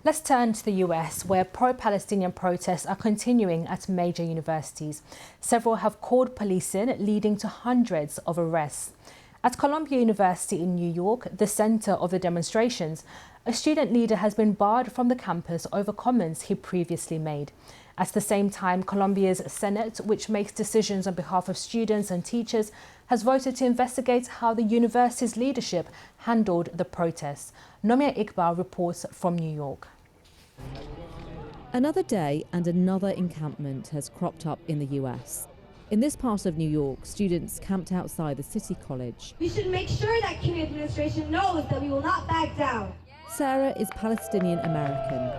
Let's turn to the US, where pro-Palestinian protests are continuing at major universities. Several have called police in, leading to hundreds of arrests. At Columbia University in New York, the center of the demonstrations, a student leader has been barred from the campus over comments he previously made. At the same time, Columbia's Senate, which makes decisions on behalf of students and teachers, has voted to investigate how the university's leadership handled the protests. Nomia Iqbal reports from New York. Another day and another encampment has cropped up in the US. In this part of New York, students camped outside the City College. We should make sure that CUNY administration knows that we will not back down. Sarah is Palestinian American.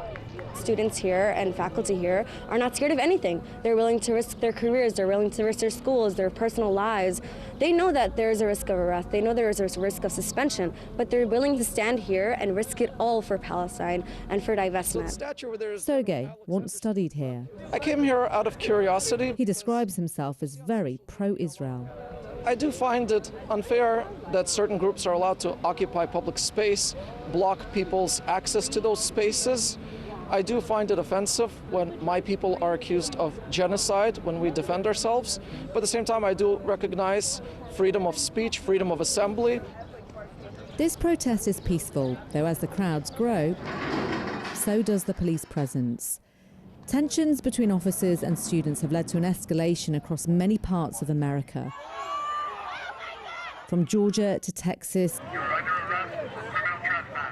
Students here and faculty here are not scared of anything. They're willing to risk their careers, they're willing to risk their schools, their personal lives. They know that there is a risk of arrest, they know there is a risk of suspension, but they're willing to stand here and risk it all for Palestine and for divestment. Sergey once studied here. I came here out of curiosity. He describes himself as very pro-Israel. I do find it unfair that certain groups are allowed to occupy public space, block people's access to those spaces. I do find it offensive when my people are accused of genocide when we defend ourselves. But at the same time, I do recognize freedom of speech, freedom of assembly. This protest is peaceful, though as the crowds grow, so does the police presence. Tensions between officers and students have led to an escalation across many parts of America. From Georgia to Texas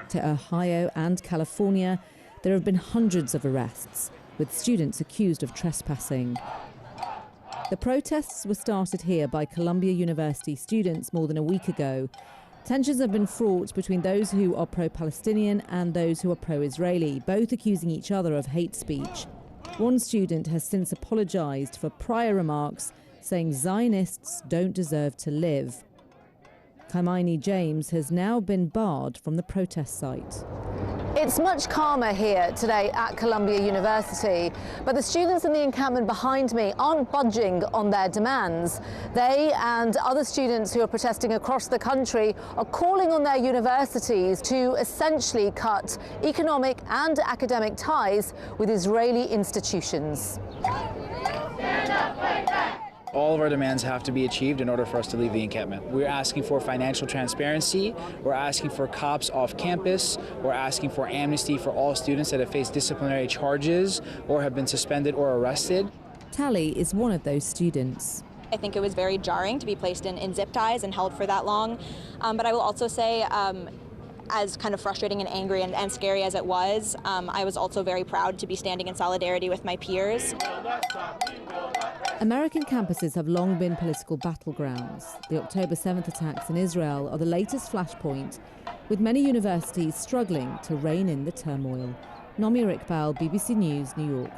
to Ohio and California, there have been hundreds of arrests, with students accused of trespassing. The protests were started here by Columbia University students more than a week ago. Tensions have been fraught between those who are pro-Palestinian and those who are pro-Israeli, both accusing each other of hate speech. One student has since apologized for prior remarks, saying Zionists don't deserve to live. Kaimani James has now been barred from the protest site. It's much calmer here today at Columbia University, but the students in the encampment behind me aren't budging on their demands. They and other students who are protesting across the country are calling on their universities to essentially cut economic and academic ties with Israeli institutions. All of our demands have to be achieved in order for us to leave the encampment. We're asking for financial transparency, we're asking for cops off campus, we're asking for amnesty for all students that have faced disciplinary charges or have been suspended or arrested. Tally is one of those students. I think it was very jarring to be placed in zip ties and held for that long, but I will also say, as kind of frustrating and angry and scary as it was, I was also very proud to be standing in solidarity with my peers. American campuses have long been political battlegrounds. The October 7th attacks in Israel are the latest flashpoint, with many universities struggling to rein in the turmoil. Nomia Iqbal, BBC News, New York.